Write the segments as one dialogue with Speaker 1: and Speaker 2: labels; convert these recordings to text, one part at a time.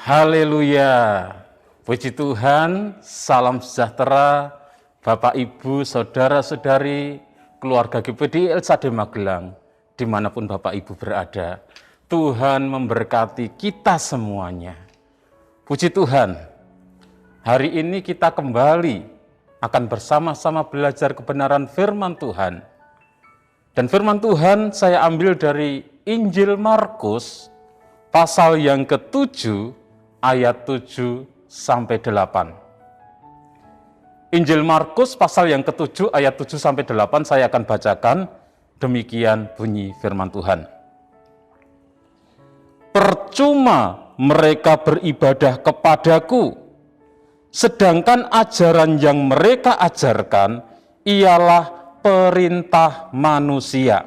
Speaker 1: Haleluya, puji Tuhan, salam sejahtera, Bapak, Ibu, Saudara-saudari, keluarga GPD LSAD Magelang, dimanapun Bapak Ibu berada. Tuhan memberkati kita semuanya. Puji Tuhan, hari ini kita kembali akan bersama-sama belajar kebenaran firman Tuhan. Dan firman Tuhan saya ambil dari Injil Markus, pasal yang ke-7, ayat 7 sampai 8. Injil Markus pasal yang ke-7 ayat 7 sampai 8 saya akan bacakan, demikian bunyi firman Tuhan. Percuma mereka beribadah kepadaku, sedangkan ajaran yang mereka ajarkan ialah perintah manusia.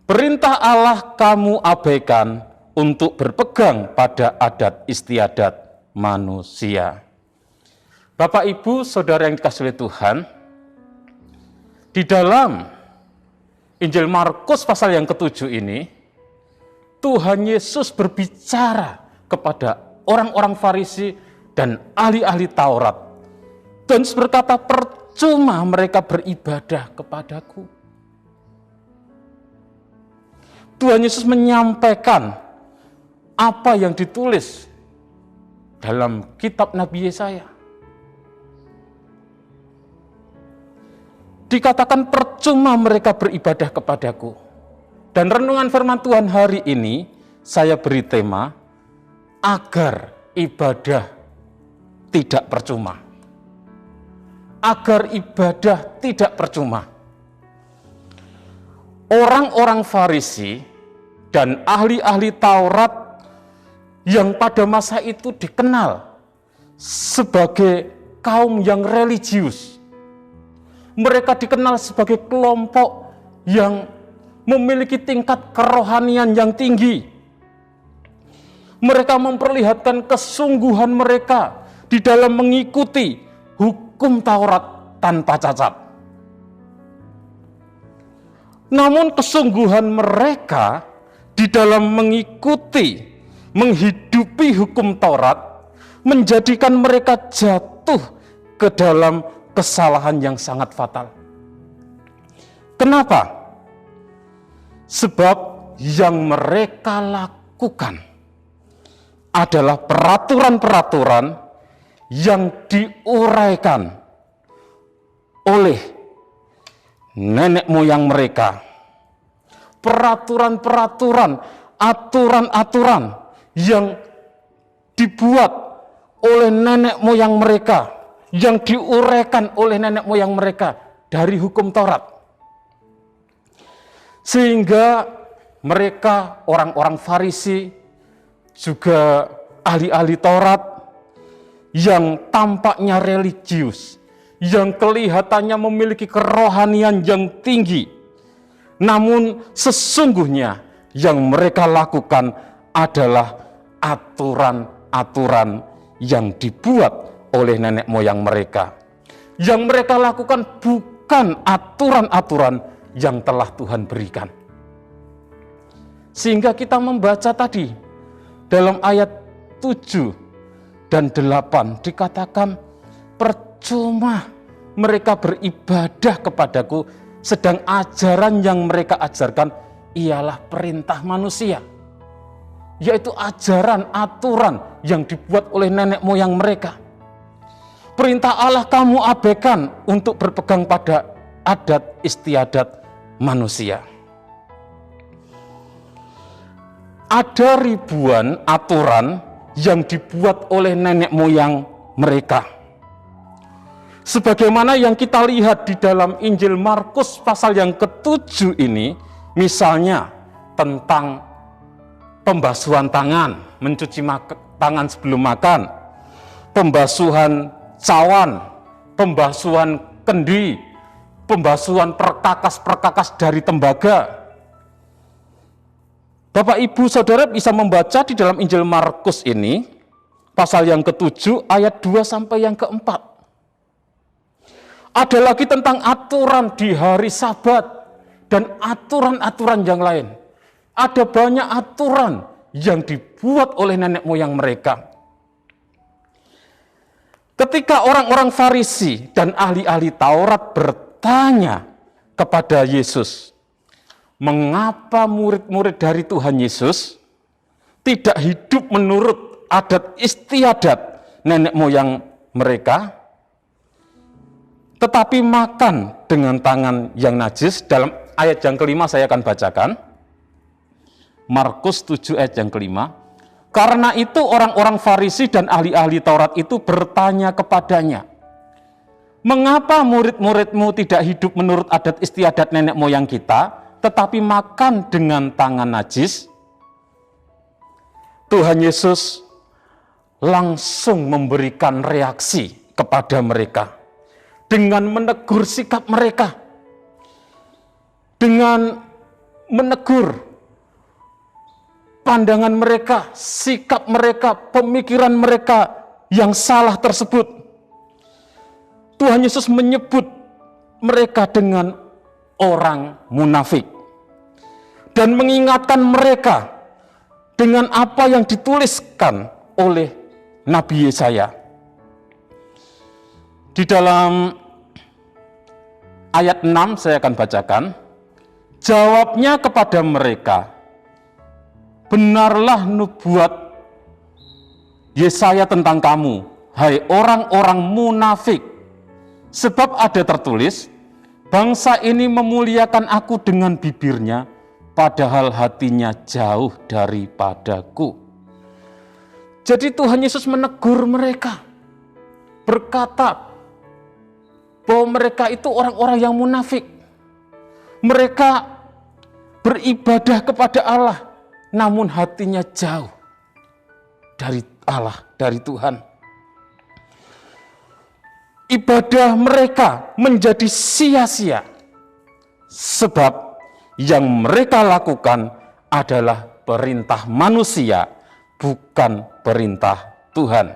Speaker 1: Perintah Allah kamu abaikan untuk berpegang pada adat istiadat manusia. Bapak, Ibu, Saudara yang dikasihi oleh Tuhan, di dalam Injil Markus pasal yang ke-7 ini, Tuhan Yesus berbicara kepada orang-orang Farisi dan ahli-ahli Taurat. Dan berkata, percuma mereka beribadah kepadaku. Tuhan Yesus menyampaikan apa yang ditulis dalam kitab Nabi Yesaya. Dikatakan percuma mereka beribadah kepadaku. Dan renungan firman Tuhan hari ini saya beri tema agar ibadah tidak percuma. Agar ibadah tidak percuma. Orang-orang Farisi dan ahli-ahli Taurat yang pada masa itu dikenal sebagai kaum yang religius. Mereka dikenal sebagai kelompok yang memiliki tingkat kerohanian yang tinggi. Mereka memperlihatkan kesungguhan mereka di dalam mengikuti hukum Taurat tanpa cacat. Namun kesungguhan mereka di dalam menghidupi hukum Taurat menjadikan mereka jatuh ke dalam kesalahan yang sangat fatal. Kenapa? Sebab yang mereka lakukan adalah peraturan-peraturan yang diuraikan oleh nenek moyang mereka. Peraturan-peraturan, aturan-aturan yang dibuat oleh nenek moyang mereka, yang diuraikan oleh nenek moyang mereka dari hukum Taurat. Sehingga mereka, orang-orang Farisi, juga ahli-ahli Taurat, yang tampaknya religius, yang kelihatannya memiliki kerohanian yang tinggi, namun sesungguhnya yang mereka lakukan adalah aturan-aturan yang dibuat oleh nenek moyang mereka. Yang mereka lakukan bukan aturan-aturan yang telah Tuhan berikan. Sehingga kita membaca tadi dalam ayat 7 dan 8 dikatakan, percuma mereka beribadah kepadaku, sedang ajaran yang mereka ajarkan ialah perintah manusia, yaitu ajaran, aturan yang dibuat oleh nenek moyang mereka. Perintah Allah kamu abaikan untuk berpegang pada adat istiadat manusia. Ada ribuan aturan yang dibuat oleh nenek moyang mereka. Sebagaimana yang kita lihat di dalam Injil Markus pasal yang ke-7 ini, misalnya tentang pembasuhan tangan, mencuci tangan sebelum makan, pembasuhan cawan, pembasuhan kendi, pembasuhan perkakas-perkakas dari tembaga. Bapak, Ibu, Saudara bisa membaca di dalam Injil Markus ini, pasal yang ke-7 ayat 2 sampai yang ke-4. Ada lagi tentang aturan di hari Sabat dan aturan-aturan yang lain. Ada banyak aturan yang dibuat oleh nenek moyang mereka. Ketika orang-orang Farisi dan ahli-ahli Taurat bertanya kepada Yesus, mengapa murid-murid dari Tuhan Yesus tidak hidup menurut adat istiadat nenek moyang mereka, tetapi makan dengan tangan yang najis? Dalam ayat yang kelima saya akan bacakan. Markus 7 ayat yang kelima. Karena itu orang-orang Farisi dan ahli-ahli Taurat itu bertanya kepadanya, mengapa murid-muridmu tidak hidup menurut adat istiadat nenek moyang kita, tetapi makan dengan tangan najis? Tuhan Yesus langsung memberikan reaksi kepada mereka dengan menegur sikap mereka, dengan menegur pandangan mereka, sikap mereka, pemikiran mereka yang salah tersebut. Tuhan Yesus menyebut mereka dengan orang munafik dan mengingatkan mereka dengan apa yang dituliskan oleh Nabi Yesaya. Di dalam ayat 6 saya akan bacakan. Jawabnya kepada mereka, benarlah nubuat Yesaya tentang kamu, hai orang-orang munafik. Sebab ada tertulis, bangsa ini memuliakan aku dengan bibirnya, padahal hatinya jauh daripadaku. Jadi Tuhan Yesus menegur mereka, berkata bahwa mereka itu orang-orang yang munafik. Mereka beribadah kepada Allah, namun hatinya jauh dari Allah, dari Tuhan. Ibadah mereka menjadi sia-sia, sebab yang mereka lakukan adalah perintah manusia, bukan perintah Tuhan.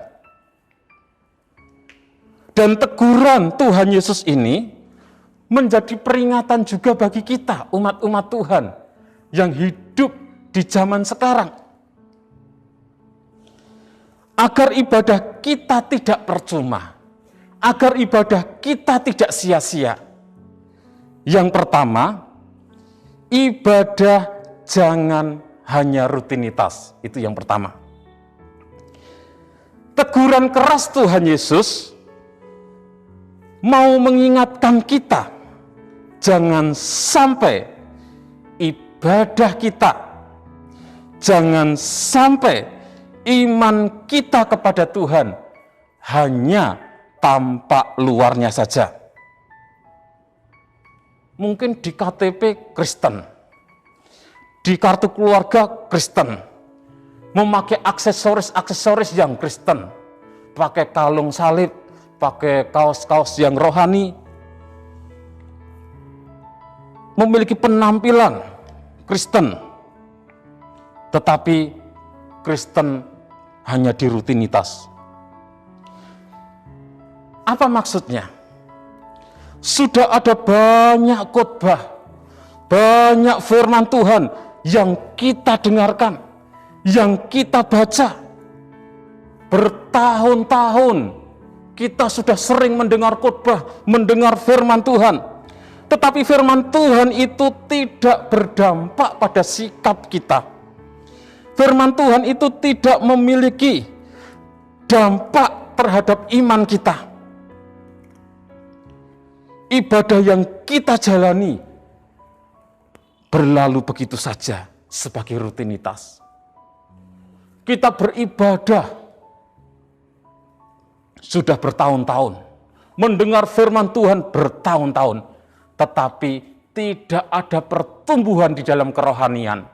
Speaker 1: Dan teguran Tuhan Yesus ini menjadi peringatan juga bagi kita, umat-umat Tuhan yang hidup di zaman sekarang, agar ibadah kita tidak percuma, agar ibadah kita tidak sia-sia. Yang pertama, ibadah jangan hanya rutinitas. Itu yang pertama. Teguran keras Tuhan Yesus mau mengingatkan kita, jangan sampai ibadah kita, jangan sampai iman kita kepada Tuhan hanya tampak luarnya saja. Mungkin di KTP Kristen, di kartu keluarga Kristen, memakai aksesoris-aksesoris yang Kristen, pakai kalung salib, pakai kaos-kaos yang rohani, memiliki penampilan Kristen, tetapi Kristen hanya di rutinitas. Apa maksudnya? Sudah ada banyak khotbah, banyak firman Tuhan yang kita dengarkan, yang kita baca. Bertahun-tahun kita sudah sering mendengar khotbah, mendengar firman Tuhan. Tetapi firman Tuhan itu tidak berdampak pada sikap kita. Firman Tuhan itu tidak memiliki dampak terhadap iman kita. Ibadah yang kita jalani berlalu begitu saja sebagai rutinitas. Kita beribadah sudah bertahun-tahun, mendengar firman Tuhan bertahun-tahun, tetapi tidak ada pertumbuhan di dalam kerohanian,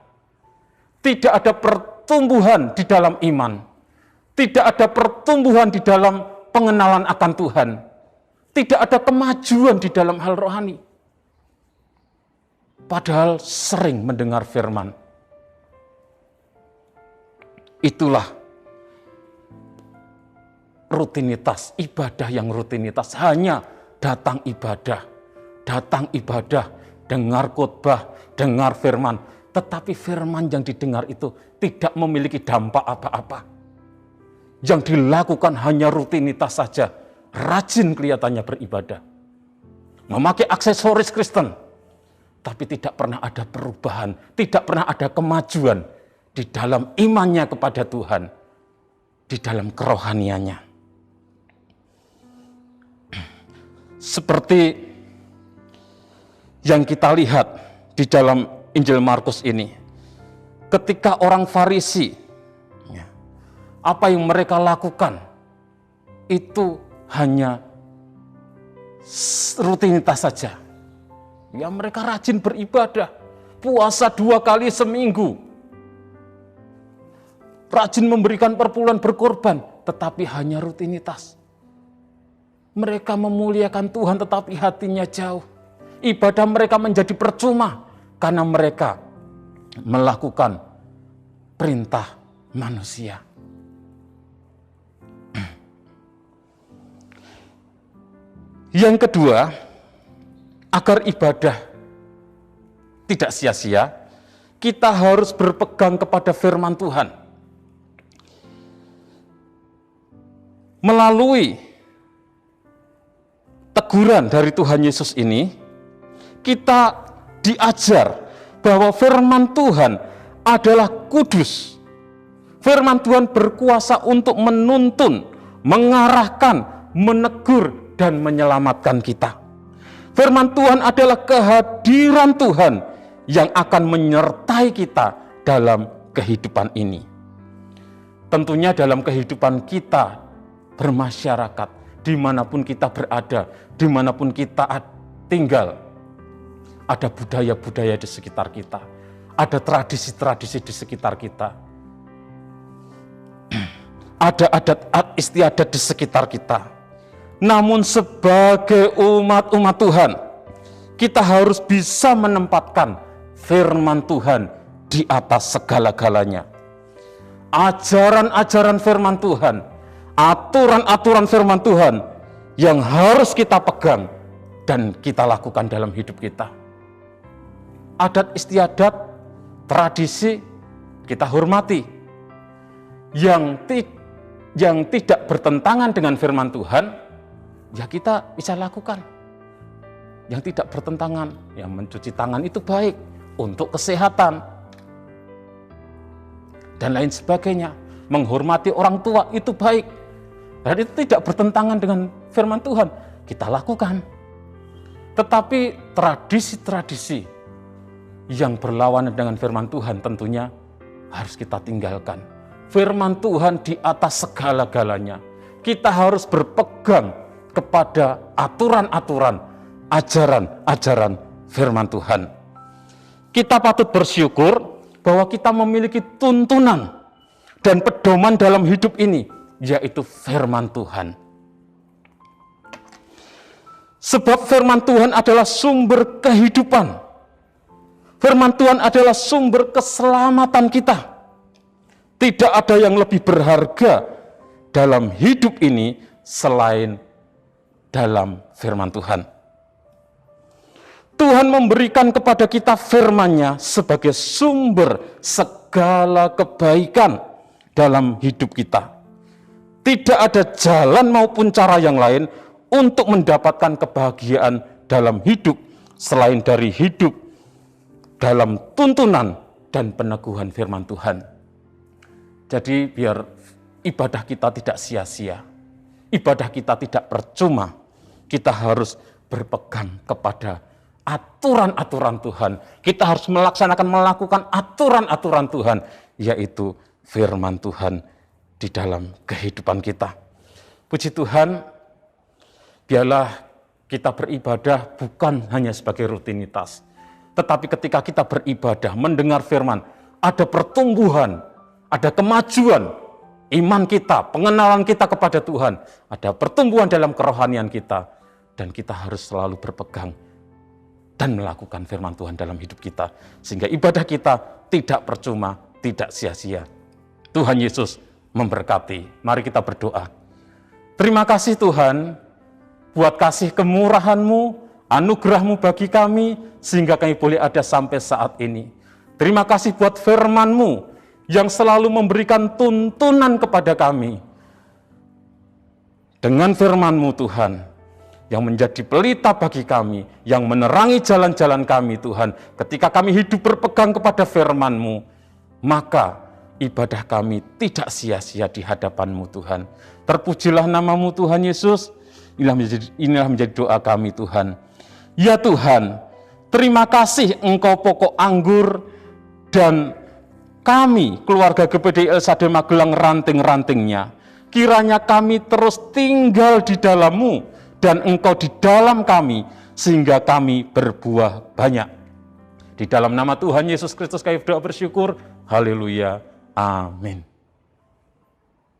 Speaker 1: tidak ada pertumbuhan di dalam iman, tidak ada pertumbuhan di dalam pengenalan akan Tuhan, tidak ada kemajuan di dalam hal rohani. Padahal sering mendengar firman. Itulah rutinitas, ibadah yang rutinitas, hanya datang ibadah, dengar khotbah, dengar firman, tetapi firman yang didengar itu tidak memiliki dampak apa-apa. Yang dilakukan hanya rutinitas saja, rajin kelihatannya beribadah. Memakai aksesoris Kristen, tapi tidak pernah ada perubahan, tidak pernah ada kemajuan di dalam imannya kepada Tuhan, di dalam kerohaniannya. Seperti yang kita lihat di dalam Injil Markus ini, ketika orang Farisi, apa yang mereka lakukan itu hanya rutinitas saja. Ya, mereka rajin beribadah, puasa 2 kali seminggu, rajin memberikan perpuluhan berkorban, tetapi hanya rutinitas. Mereka memuliakan Tuhan tetapi hatinya jauh. Ibadah mereka menjadi percuma karena mereka melakukan perintah manusia. Yang kedua, agar ibadah tidak sia-sia, kita harus berpegang kepada firman Tuhan. Melalui teguran dari Tuhan Yesus ini, kita diajar bahwa firman Tuhan adalah kudus. Firman Tuhan berkuasa untuk menuntun, mengarahkan, menegur, dan menyelamatkan kita. Firman Tuhan adalah kehadiran Tuhan yang akan menyertai kita dalam kehidupan ini. Tentunya dalam kehidupan kita bermasyarakat, dimanapun kita berada, dimanapun kita tinggal, ada budaya-budaya di sekitar kita, ada tradisi-tradisi di sekitar kita, ada adat istiadat di sekitar kita. Namun sebagai umat-umat Tuhan, kita harus bisa menempatkan firman Tuhan di atas segala-galanya. Ajaran-ajaran firman Tuhan, aturan-aturan firman Tuhan yang harus kita pegang dan kita lakukan dalam hidup kita. Adat istiadat, tradisi kita hormati. Yang tidak bertentangan dengan firman Tuhan, ya kita bisa lakukan. Yang tidak bertentangan, ya mencuci tangan itu baik untuk kesehatan dan lain sebagainya. Menghormati orang tua itu baik, dan itu tidak bertentangan dengan firman Tuhan, kita lakukan. Tetapi tradisi-tradisi yang berlawanan dengan firman Tuhan tentunya harus kita tinggalkan. Firman Tuhan di atas segala-galanya. Kita harus berpegang kepada aturan-aturan, ajaran-ajaran firman Tuhan. Kita patut bersyukur bahwa kita memiliki tuntunan dan pedoman dalam hidup ini, yaitu firman Tuhan. Sebab firman Tuhan adalah sumber kehidupan. Firman Tuhan adalah sumber keselamatan kita. Tidak ada yang lebih berharga dalam hidup ini selain dalam firman Tuhan. Tuhan memberikan kepada kita firman-Nya sebagai sumber segala kebaikan dalam hidup kita. Tidak ada jalan maupun cara yang lain untuk mendapatkan kebahagiaan dalam hidup selain dari hidup dalam tuntunan dan peneguhan firman Tuhan. Jadi biar ibadah kita tidak sia-sia, ibadah kita tidak percuma, kita harus berpegang kepada aturan-aturan Tuhan. Kita harus melakukan aturan-aturan Tuhan, yaitu firman Tuhan di dalam kehidupan kita. Puji Tuhan, biarlah kita beribadah bukan hanya sebagai rutinitas, tetapi ketika kita beribadah, mendengar firman, ada pertumbuhan, ada kemajuan iman kita, pengenalan kita kepada Tuhan, ada pertumbuhan dalam kerohanian kita, dan kita harus selalu berpegang dan melakukan firman Tuhan dalam hidup kita, sehingga ibadah kita tidak percuma, tidak sia-sia. Tuhan Yesus memberkati. Mari kita berdoa. Terima kasih Tuhan, buat kasih kemurahan-Mu, anugerah-Mu bagi kami, sehingga kami boleh ada sampai saat ini. Terima kasih buat firman-Mu yang selalu memberikan tuntunan kepada kami. Dengan firman-Mu Tuhan, yang menjadi pelita bagi kami, yang menerangi jalan-jalan kami Tuhan. Ketika kami hidup berpegang kepada firman-Mu, maka ibadah kami tidak sia-sia di hadapan-Mu Tuhan. Terpujilah nama-Mu Tuhan Yesus. Inilah menjadi doa kami Tuhan. Ya Tuhan, terima kasih Engkau pokok anggur, dan kami keluarga GPDI El Shaddai Magelang ranting-rantingnya. Kiranya kami terus tinggal di dalam-Mu dan Engkau di dalam kami, sehingga kami berbuah banyak. Di dalam nama Tuhan Yesus Kristus kami berdoa bersyukur. Haleluya. Amin.